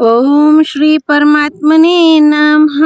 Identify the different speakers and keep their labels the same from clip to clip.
Speaker 1: ओम श्री परमात्मने नमः।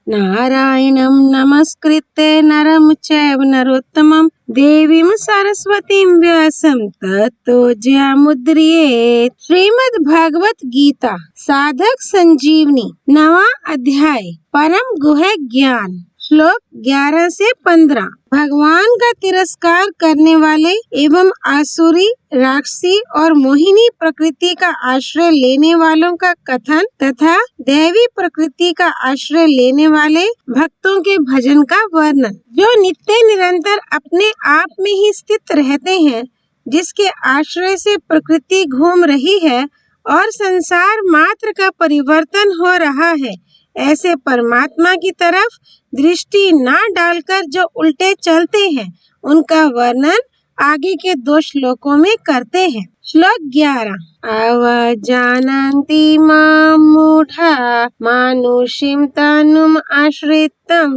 Speaker 1: नारायणं नमस्कृत्य नरं चैव नरोत्तमं देवीं सरस्वतीं व्यासं ततो जयमुद्रयेत्। श्रीमद् भागवत गीता साधक संजीवनी 9वां अध्याय परम गुह्य ज्ञान। श्लोक 11 से 15। भगवान का तिरस्कार करने वाले एवं आसुरी, राक्षसी और मोहिनी प्रकृति का आश्रय लेने वालों का कथन तथा दैवी प्रकृति का आश्रय लेने वाले भक्तों के भजन का वर्णन। जो नित्य निरंतर अपने आप में ही स्थित रहते हैं, जिसके आश्रय से प्रकृति घूम रही है और संसार मात्र का परिवर्तन हो रहा है, ऐसे परमात्मा की तरफ दृष्टि न डालकर जो उल्टे चलते हैं, उनका वर्णन आगे के 2 श्लोकों में करते हैं। श्लोक 11। अवजानन्ति मां मूढा मानुषीं तनुम् आश्रितं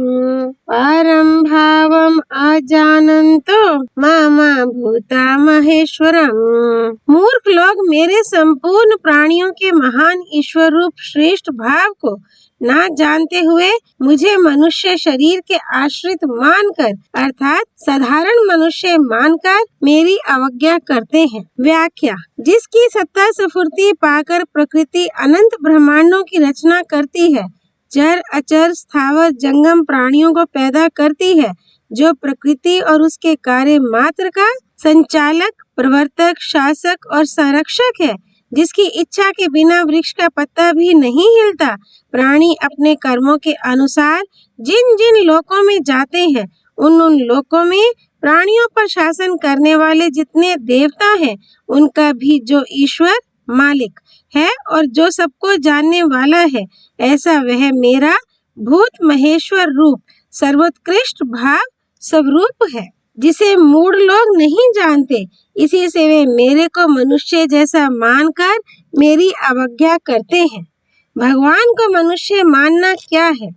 Speaker 1: परं भावम् अजानन्तो मम भूता महेश्वरम्। मूर्ख लोग मेरे संपूर्ण प्राणियों के महान ईश्वर रूप श्रेष्ठ भाव को ना जानते हुए मुझे मनुष्य शरीर के आश्रित मानकर अर्थात साधारण मनुष्य मानकर मेरी अवज्ञा करते हैं। व्याख्या। जिसकी सत्ता स्फूर्ति पाकर प्रकृति अनंत ब्रह्मांडों की रचना करती है, चर अचर स्थावर जंगम प्राणियों को पैदा करती है, जो प्रकृति और उसके कार्य मात्र का संचालक, प्रवर्तक, शासक और संरक्षक है, जिसकी इच्छा के बिना वृक्ष का पत्ता भी नहीं हिलता, प्राणी अपने कर्मों के अनुसार जिन जिन लोकों में जाते हैं, उन उन लोकों में प्राणियों पर शासन करने वाले जितने देवता हैं, उनका भी जो ईश्वर मालिक है और जो सबको जानने वाला है, ऐसा वह मेरा भूत महेश्वर रूप सर्वोत्कृष्ट भाव स्वरूप है, जिसे मूढ़ लोग नहीं जानते। इसी से वे मेरे को मनुष्य जैसा मानकर मेरी अवज्ञा करते हैं। भगवान को मनुष्य मानना क्या है?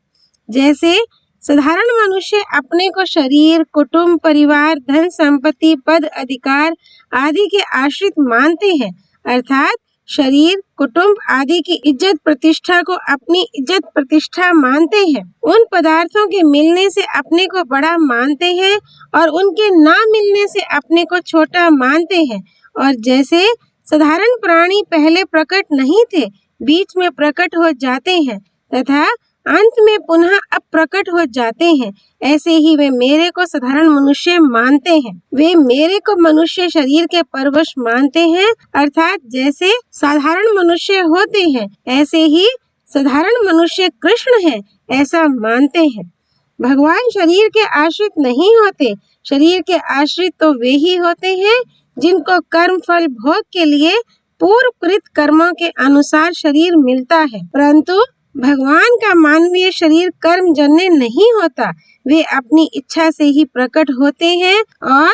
Speaker 1: जैसे साधारण मनुष्य अपने को शरीर, कुटुंब, परिवार, धन संपत्ति, पद, अधिकार आदि के आश्रित मानते हैं, अर्थात शरीर, कुटुंब आदि की इज्जत प्रतिष्ठा को अपनी इज्जत प्रतिष्ठा मानते हैं। उन पदार्थों के मिलने से अपने को बड़ा मानते हैं और उनके ना मिलने से अपने को छोटा मानते हैं। और जैसे साधारण प्राणी पहले प्रकट नहीं थे, बीच में प्रकट हो जाते हैं तथा अंत में पुनः अप्रकट हो जाते हैं, ऐसे ही वे मेरे को साधारण मनुष्य मानते हैं। वे मेरे को मनुष्य शरीर के परवश मानते हैं, अर्थात जैसे साधारण मनुष्य होते हैं, ऐसे ही साधारण मनुष्य कृष्ण है, ऐसा मानते हैं। भगवान शरीर के आश्रित नहीं होते। शरीर के आश्रित तो वे ही होते हैं जिनको कर्म फल भोग के लिए पूर्व कृत कर्मों के अनुसार शरीर मिलता है, परंतु भगवान का मानवीय शरीर कर्म जन्य नहीं होता। वे अपनी इच्छा से ही प्रकट होते हैं और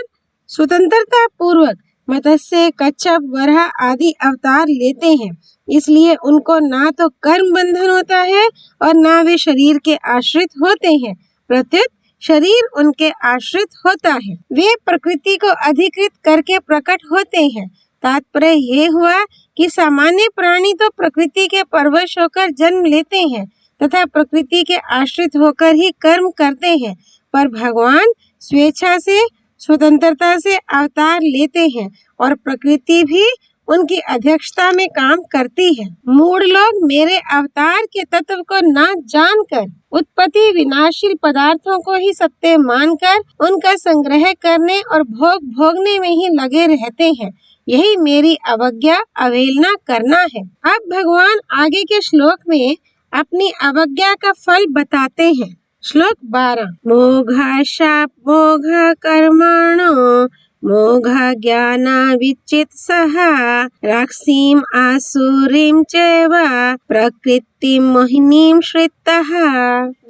Speaker 1: स्वतंत्रता पूर्वक मत्स्य, कच्छप, वराह आदि अवतार लेते हैं। इसलिए उनको ना तो कर्म बंधन होता है और ना वे शरीर के आश्रित होते हैं, प्रत्युत शरीर उनके आश्रित होता है। वे प्रकृति को अधिकृत करके प्रकट होते हैं। तात्पर्य ये हुआ कि सामान्य प्राणी तो प्रकृति के परवश होकर जन्म लेते हैं तथा प्रकृति के आश्रित होकर ही कर्म करते हैं, पर भगवान स्वेच्छा से, स्वतंत्रता से अवतार लेते हैं और प्रकृति भी उनकी अध्यक्षता में काम करती है। मूढ़ लोग मेरे अवतार के तत्व को न जानकर उत्पत्ति विनाशील पदार्थों को ही सत्य मानकर उनका संग्रह करने और भोग भोगने में ही लगे रहते हैं। यही मेरी अवज्ञा, अवहेलना करना है। अब भगवान आगे के श्लोक में अपनी अवज्ञा का फल बताते हैं। श्लोक 12। मोघ शाप मोघ कर्मणो मोघ ज्ञान विचित्सः राक्षसीम आसुरीम चैव प्रकृतिम मोहिनीम श्रितः।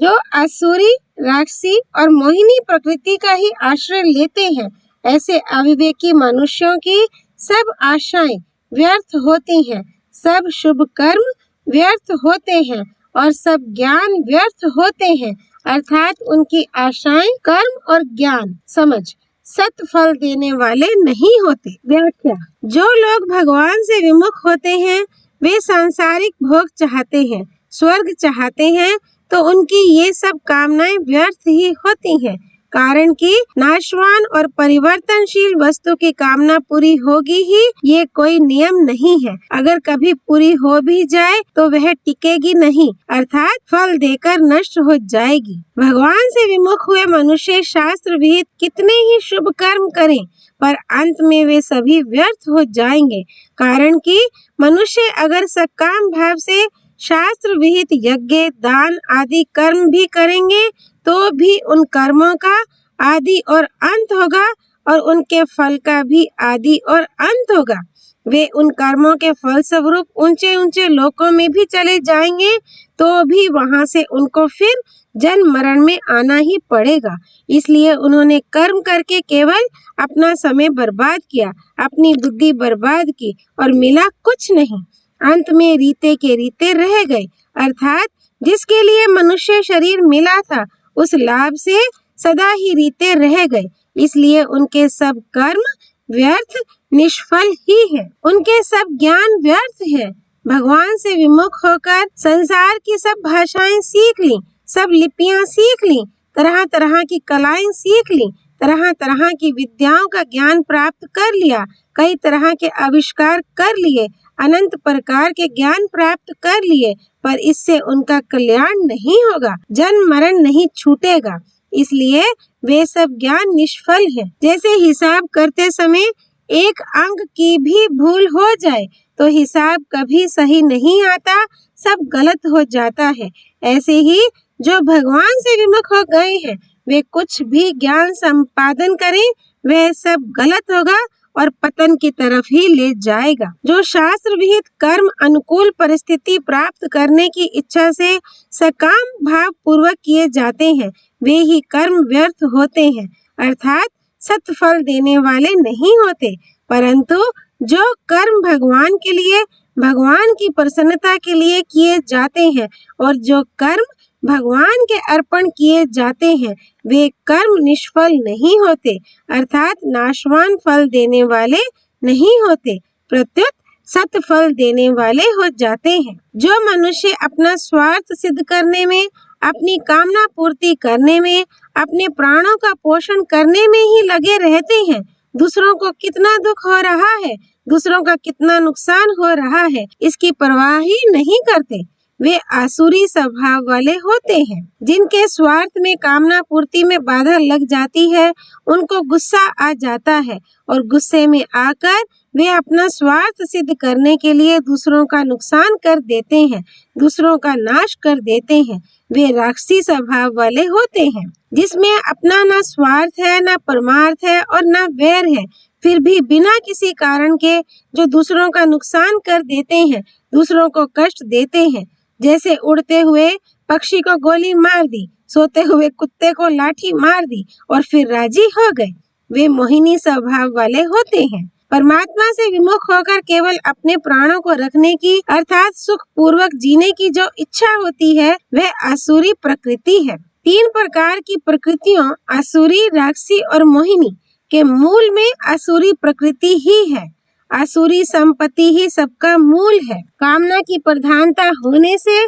Speaker 1: जो आसुरी, राक्षसी और मोहिनी प्रकृति का ही आश्रय लेते हैं, ऐसे अविवेकी मनुष्यों की सब आशाएं व्यर्थ होती हैं, सब शुभ कर्म व्यर्थ होते हैं और सब ज्ञान व्यर्थ होते हैं, अर्थात उनकी आशाएं, कर्म और ज्ञान समझ सत फल देने वाले नहीं होते। व्याख्या। जो लोग भगवान से विमुख होते हैं, वे सांसारिक भोग चाहते हैं, स्वर्ग चाहते हैं, तो उनकी ये सब कामनाएं व्यर्थ ही होती हैं, कारण कि नाशवान और परिवर्तनशील वस्तु की कामना पूरी होगी ही, ये कोई नियम नहीं है। अगर कभी पूरी हो भी जाए तो वह टिकेगी नहीं, अर्थात फल देकर नष्ट हो जाएगी। भगवान से विमुख हुए मनुष्य शास्त्र विहित कितने ही शुभ कर्म करें, पर अंत में वे सभी व्यर्थ हो जाएंगे, कारण कि मनुष्य अगर सकाम भाव से शास्त्र विहित यज्ञ, दान आदि कर्म भी करेंगे तो भी उन कर्मों का आदि और अंत होगा और उनके फल का भी आदि और अंत होगा। वे उन कर्मों के फल स्वरूप ऊंचे ऊंचे लोकों में भी चले जाएंगे तो भी वहां से उनको फिर जन्म मरण में आना ही पड़ेगा। इसलिए उन्होंने कर्म करके केवल अपना समय बर्बाद किया, अपनी बुद्धि बर्बाद की और मिला कुछ नहीं। अंत में रीते के रीते रह गए, अर्थात जिसके लिए मनुष्य शरीर मिला था उस लाभ से सदा ही रीते रह गए। इसलिए उनके सब कर्म व्यर्थ निष्फल ही है, उनके सब ज्ञान व्यर्थ है। भगवान से विमुख होकर संसार की सब भाषाएं सीख ली, सब लिपियां सीख ली, तरह तरह की कलाएं सीख ली, तरह तरह की विद्याओं का ज्ञान प्राप्त कर लिया, कई तरह के आविष्कार कर लिए, अनंत प्रकार के ज्ञान प्राप्त कर लिए, पर इससे उनका कल्याण नहीं होगा, जन्म मरण नहीं छूटेगा। इसलिए वे सब ज्ञान निष्फल है। जैसे हिसाब करते समय एक अंक की भी भूल हो जाए तो हिसाब कभी सही नहीं आता, सब गलत हो जाता है। ऐसे ही जो भगवान से विमुख हो गए हैं वे कुछ भी ज्ञान संपादन करें वह सब गलत होगा और पतन की तरफ ही ले जाएगा। जो शास्त्र विहित कर्म अनुकूल परिस्थिति प्राप्त करने की इच्छा से सकाम भाव पूर्वक किए जाते हैं वे ही कर्म व्यर्थ होते हैं, अर्थात सत्फल देने वाले नहीं होते। परंतु जो कर्म भगवान के लिए, भगवान की प्रसन्नता के लिए किए जाते हैं और जो कर्म भगवान के अर्पण किए जाते हैं वे कर्म निष्फल नहीं होते, अर्थात नाशवान फल देने वाले नहीं होते, प्रत्युत सत्फल देने वाले हो जाते हैं। जो मनुष्य अपना स्वार्थ सिद्ध करने में, अपनी कामना पूर्ति करने में, अपने प्राणों का पोषण करने में ही लगे रहते हैं, दूसरों को कितना दुख हो रहा है, दूसरों का कितना नुकसान हो रहा है, इसकी परवाह ही नहीं करते, वे आसुरी स्वभाव वाले होते हैं। जिनके स्वार्थ में, कामना पूर्ति में बाधा लग जाती है उनको गुस्सा आ जाता है और गुस्से में आकर वे अपना स्वार्थ सिद्ध करने के लिए दूसरों का नुकसान कर देते हैं, दूसरों का नाश कर देते हैं। वे राक्षसी स्वभाव वाले होते हैं, जिसमें अपना न स्वार्थ है, न परमार्थ है और न वैर है, फिर भी बिना किसी कारण के जो दूसरों का नुकसान कर देते हैं, दूसरों को कष्ट देते हैं। जैसे उड़ते हुए पक्षी को गोली मार दी, सोते हुए कुत्ते को लाठी मार दी और फिर राजी हो गए, वे मोहिनी स्वभाव वाले होते हैं। परमात्मा से विमुख होकर केवल अपने प्राणों को रखने की, अर्थात सुख पूर्वक जीने की जो इच्छा होती है वह आसुरी प्रकृति है। 3 प्रकार की प्रकृतियों आसुरी, राक्षसी और मोहिनी के मूल में आसुरी प्रकृति ही है। आसुरी संपत्ति ही सबका मूल है। कामना की प्रधानता होने से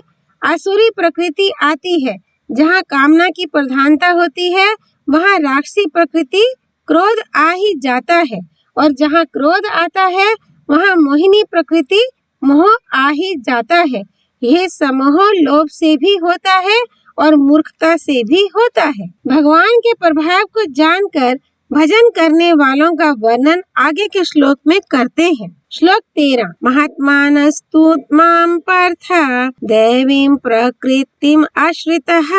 Speaker 1: आसुरी प्रकृति आती है। जहाँ कामना की प्रधानता होती है वहाँ राक्षसी प्रकृति, क्रोध आ ही जाता है, और जहाँ क्रोध आता है वहाँ मोहिनी प्रकृति, मोह आ ही जाता है। यह समोह लोभ से भी होता है और मूर्खता से भी होता है। भगवान के प्रभाव को जानकर भजन करने वालों का वर्णन आगे के श्लोक में करते हैं। श्लोक 13। महात्मानस्तु मां पार्थ दैवीं प्रकृतिम् आश्रितः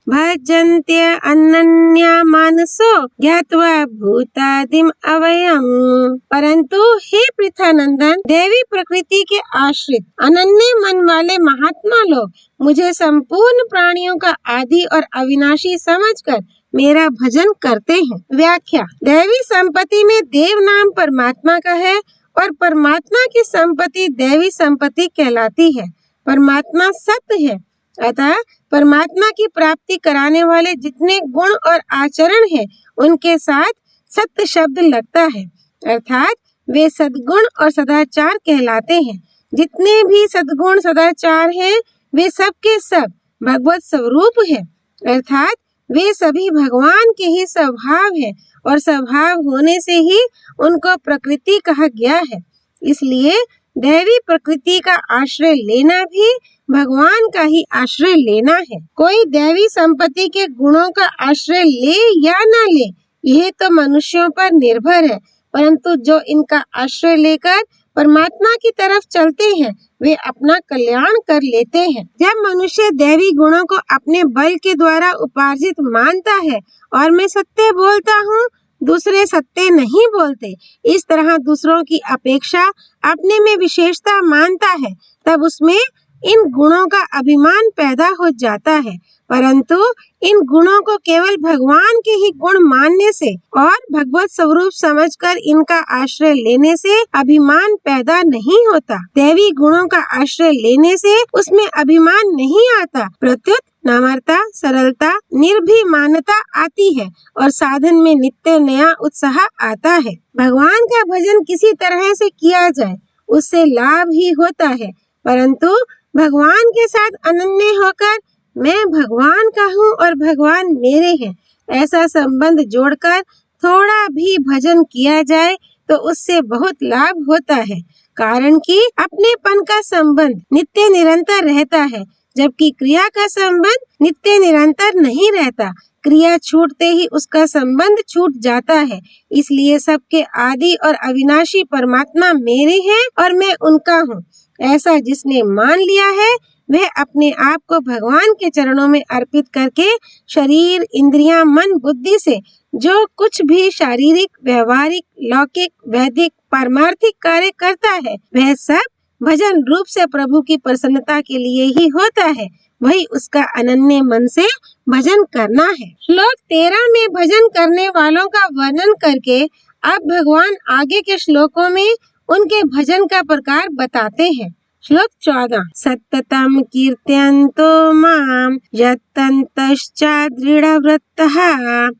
Speaker 1: भजन्त्य अनन्या मानसो ज्ञात्वा भूतादिम् अव्ययम्। परंतु हे पृथानंदन, देवी प्रकृति के आश्रित अनन्य मन वाले महात्मा लोग मुझे संपूर्ण प्राणियों का आदि और अविनाशी समझकर मेरा भजन करते हैं। व्याख्या। दैवी संपत्ति में देव नाम परमात्मा का है और परमात्मा की संपत्ति दैवी संपत्ति कहलाती है। परमात्मा सत्य है, अतः परमात्मा की प्राप्ति कराने वाले जितने गुण और आचरण है उनके साथ सत्य शब्द लगता है, अर्थात वे सद्गुण और सदाचार कहलाते हैं। जितने भी सद्गुण सदाचार हैं वे सब के सब भगवत स्वरूप है, अर्थात वे सभी भगवान के ही स्वभाव है और स्वभाव होने से ही उनको प्रकृति कहा गया है। इसलिए दैवी प्रकृति का आश्रय लेना भी भगवान का ही आश्रय लेना है। कोई दैवी संपत्ति के गुणों का आश्रय ले या ना ले, यह तो मनुष्यों पर निर्भर है, परंतु जो इनका आश्रय लेकर परमात्मा की तरफ चलते हैं वे अपना कल्याण कर लेते हैं। जब मनुष्य दैवी गुणों को अपने बल के द्वारा उपार्जित मानता है और मैं सत्य बोलता हूँ, दूसरे सत्य नहीं बोलते, इस तरह दूसरों की अपेक्षा अपने में विशेषता मानता है, तब उसमें इन गुणों का अभिमान पैदा हो जाता है। परंतु इन गुणों को केवल भगवान के ही गुण मानने से और भगवत स्वरूप समझकर इनका आश्रय लेने से अभिमान पैदा नहीं होता। दैवी गुणों का आश्रय लेने से उसमें अभिमान नहीं आता, प्रत्युत नम्रता, सरलता, निर्भीमानता आती है और साधन में नित्य नया उत्साह आता है। भगवान का भजन किसी तरह से किया जाए उससे लाभ ही होता है, परंतु भगवान के साथ अनन्य होकर मैं भगवान का हूँ और भगवान मेरे हैं, ऐसा संबंध जोड़कर थोड़ा भी भजन किया जाए तो उससे बहुत लाभ होता है। कारण कि अपनेपन का संबंध नित्य निरंतर रहता है, जबकि क्रिया का संबंध नित्य निरंतर नहीं रहता। क्रिया छूटते ही उसका संबंध छूट जाता है। इसलिए सबके आदि और अविनाशी परमात्मा मेरे हैं और मैं उनका हूँ, ऐसा जिसने मान लिया है वह अपने आप को भगवान के चरणों में अर्पित करके शरीर, इंद्रियां, मन, बुद्धि से जो कुछ भी शारीरिक, व्यवहारिक, लौकिक, वैदिक, पारमार्थिक कार्य करता है वह सब भजन रूप से प्रभु की प्रसन्नता के लिए ही होता है। वही उसका अनन्य मन से भजन करना है। श्लोक 13 में भजन करने वालों का वर्णन करके अब भगवान आगे के श्लोकों में उनके भजन का प्रकार बताते हैं। श्लोक 14 सततम कीर्तयन्तो माम यत्तन्तश्च दृढव्रतः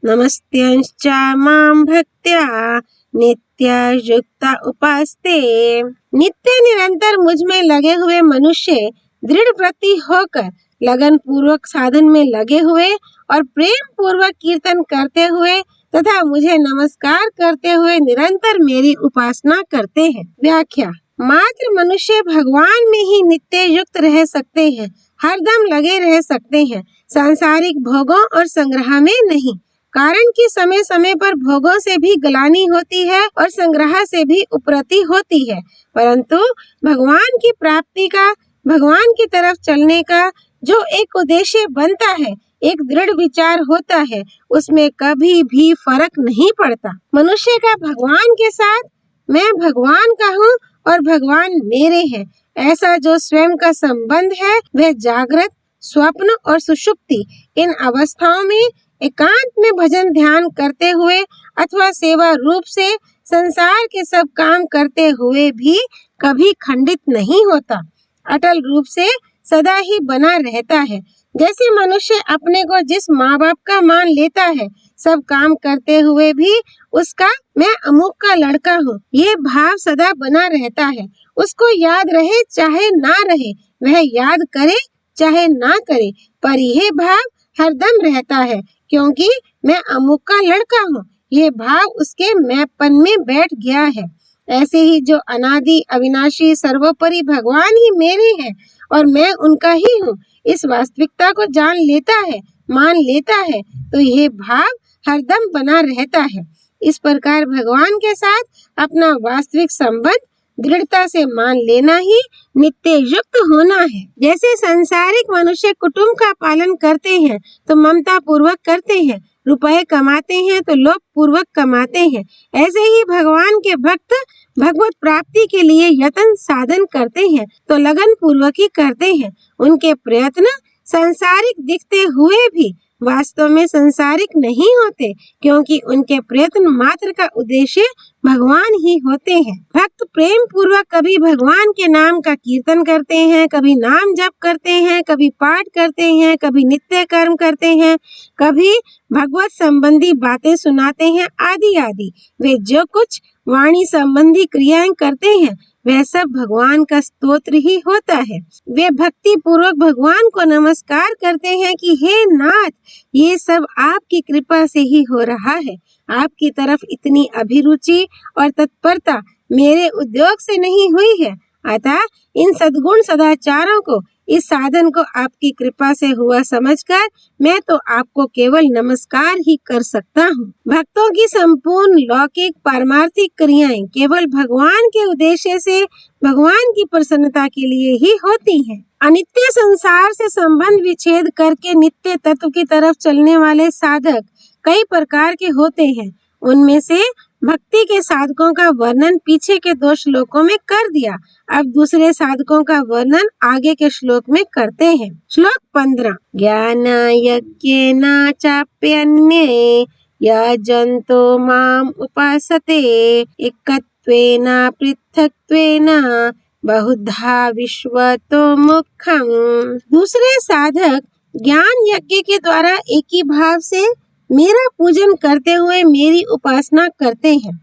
Speaker 1: नमस्त्यंश्च माम भक्त्या नित्ययुक्त उपास्ते। नित्य निरंतर मुझ में लगे हुए मनुष्य दृढ़ व्रती होकर लगन पूर्वक साधन में लगे हुए और प्रेम पूर्वक कीर्तन करते हुए तथा मुझे नमस्कार करते हुए निरंतर मेरी उपासना करते हैं। व्याख्या। मात्र मनुष्य भगवान में ही नित्य युक्त रह सकते हैं, हरदम लगे रह सकते हैं, सांसारिक भोगों और संग्रह में नहीं। कारण कि समय समय पर भोगों से भी ग्लानि होती है और संग्रह से भी उपरति होती है, परंतु भगवान की प्राप्ति का, भगवान की तरफ चलने का जो एक उद्देश्य बनता है, एक दृढ़ विचार होता है, उसमें कभी भी फर्क नहीं पड़ता। मनुष्य का भगवान के साथ मैं भगवान का हूँ और भगवान मेरे हैं, ऐसा जो स्वयं का संबंध है वह जागृत, स्वप्न और सुषुप्ति इन अवस्थाओं में एकांत में भजन ध्यान करते हुए अथवा सेवा रूप से संसार के सब काम करते हुए भी कभी खंडित नहीं होता, अटल रूप से सदा ही बना रहता है। जैसे मनुष्य अपने को जिस माँ बाप का मान लेता है, सब काम करते हुए भी उसका मैं अमुक का लड़का हूँ, ये भाव सदा बना रहता है। उसको याद रहे चाहे ना रहे, वह याद करे चाहे ना करे, पर यह भाव हरदम रहता है, क्योंकि मैं अमुक का लड़का हूँ, ये भाव उसके मैंपन में बैठ गया है। ऐसे ही जो अनादि अविनाशी सर्वोपरि भगवान ही मेरे हैं और मैं उनका ही हूँ, इस वास्तविकता को जान लेता है, मान लेता है, तो यह भाव हरदम बना रहता है। इस प्रकार भगवान के साथ अपना वास्तविक संबंध दृढ़ता से मान लेना ही नित्य युक्त होना है। जैसे सांसारिक मनुष्य कुटुंब का पालन करते हैं तो ममता पूर्वक करते हैं, रुपए कमाते हैं तो लोभ पूर्वक कमाते हैं, ऐसे ही भगवान के भक्त भगवत प्राप्ति के लिए यत्न साधन करते हैं तो लगन पूर्वक ही करते हैं। उनके प्रयत्न सांसारिक दिखते हुए भी वास्तव में सांसारिक नहीं होते, क्योंकि उनके प्रयत्न मात्र का उद्देश्य भगवान ही होते हैं। भक्त प्रेम पूर्वक कभी भगवान के नाम का कीर्तन करते हैं, कभी नाम जप करते हैं, कभी पाठ करते हैं, कभी नित्य कर्म करते हैं, कभी भगवत संबंधी बातें सुनाते हैं, आदि आदि। वे जो कुछ वाणी संबंधी क्रियाएं करते हैं वह सब भगवान का स्तोत्र ही होता है। वे भक्ति पूर्वक भगवान को नमस्कार करते हैं कि हे नाथ, ये सब आपकी कृपा से ही हो रहा है। आपकी तरफ इतनी अभिरुचि और तत्परता मेरे उद्योग से नहीं हुई है। अतः इन सद्गुण सदाचारों को, इस साधन को आपकी कृपा से हुआ समझकर मैं तो आपको केवल नमस्कार ही कर सकता हूँ। भक्तों की संपूर्ण लौकिक पारमार्थिक क्रियाएं केवल भगवान के उद्देश्य से, भगवान की प्रसन्नता के लिए ही होती हैं। अनित्य संसार से संबंध विच्छेद करके नित्य तत्व की तरफ चलने वाले साधक कई प्रकार के होते हैं। उनमें से भक्ति के साधकों का वर्णन पीछे के 2 श्लोकों में कर दिया। अब दूसरे साधकों का वर्णन आगे के श्लोक में करते हैं। श्लोक 15। ज्ञान यज्ञेन चाप्यन्ये यजन्तो माम उपासते एकत्वेन पृथक्त्वेन बहुधा विश्वतो मुखम। दूसरे साधक ज्ञान यज्ञ के द्वारा एक ही भाव से मेरा पूजन करते हुए मेरी उपासना करते हैं,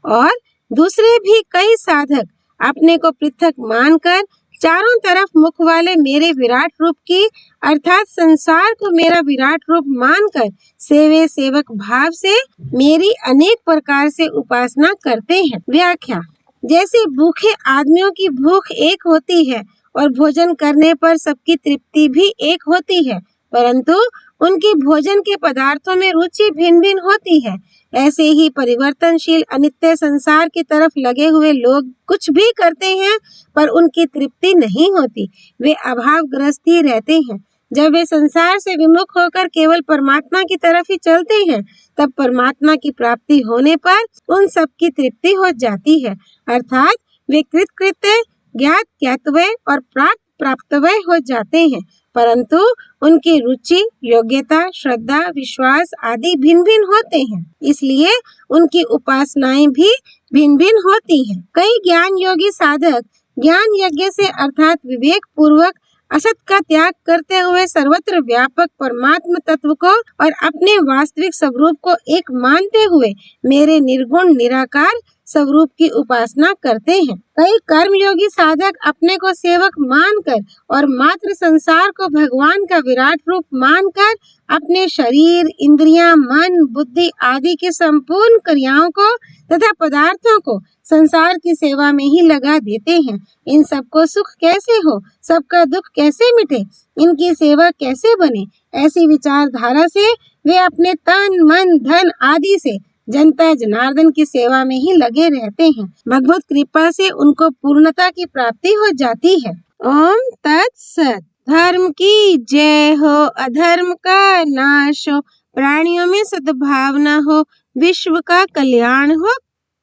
Speaker 1: और दूसरे भी कई साधक अपने को पृथक मानकर चारों तरफ मुख वाले मेरे विराट रूप की, अर्थात संसार को मेरा विराट रूप मानकर सेवे सेवक भाव से मेरी अनेक प्रकार से उपासना करते हैं। व्याख्या। जैसे भूखे आदमियों की भूख एक होती है और भोजन करने पर सबकी तृप्ति भी एक होती है, परंतु उनकी भोजन के पदार्थों में रुचि भिन्न भिन्न होती है, ऐसे ही परिवर्तनशील अनित्य संसार की तरफ लगे हुए लोग कुछ भी करते हैं पर उनकी तृप्ति नहीं होती, वे अभावग्रस्त ही रहते हैं। जब वे संसार से विमुख होकर केवल परमात्मा की तरफ ही चलते हैं, तब परमात्मा की प्राप्ति होने पर उन सब की तृप्ति हो जाती है, अर्थात वे कृतकृत्य, ज्ञात ज्ञातव्य और प्राप्त प्राप्तव्य हो जाते हैं, परंतु उनकी रुचि, योग्यता, श्रद्धा, विश्वास आदि भिन्न भिन्न होते हैं, इसलिए उनकी उपासनाएं भी भिन्न भिन्न होती हैं। कई ज्ञान योगी साधक ज्ञान यज्ञ से अर्थात विवेक पूर्वक असत का त्याग करते हुए सर्वत्र व्यापक परमात्म तत्व को और अपने वास्तविक स्वरूप को एक मानते हुए मेरे निर्गुण निराकार स्वरूप की उपासना करते हैं। कई कर्मयोगी साधक अपने को सेवक मानकर और मात्र संसार को भगवान का विराट रूप मानकर अपने शरीर, इंद्रियां, मन, बुद्धि आदि की संपूर्ण क्रियाओं को तथा पदार्थों को संसार की सेवा में ही लगा देते हैं। इन सबको सुख कैसे हो, सबका दुख कैसे मिटे, इनकी सेवा कैसे बने, ऐसी विचारधारा से वे अपने तन, मन, धन आदि से जनता जनार्दन की सेवा में ही लगे रहते हैं। भगवत कृपा से उनको पूर्णता की प्राप्ति हो जाती है। ओम तत्सत। धर्म की जय हो, अधर्म का नाश हो, प्राणियों में सद्भावना हो, विश्व का कल्याण हो।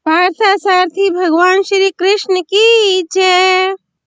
Speaker 1: पार्थसारथी भगवान श्री कृष्ण की जय।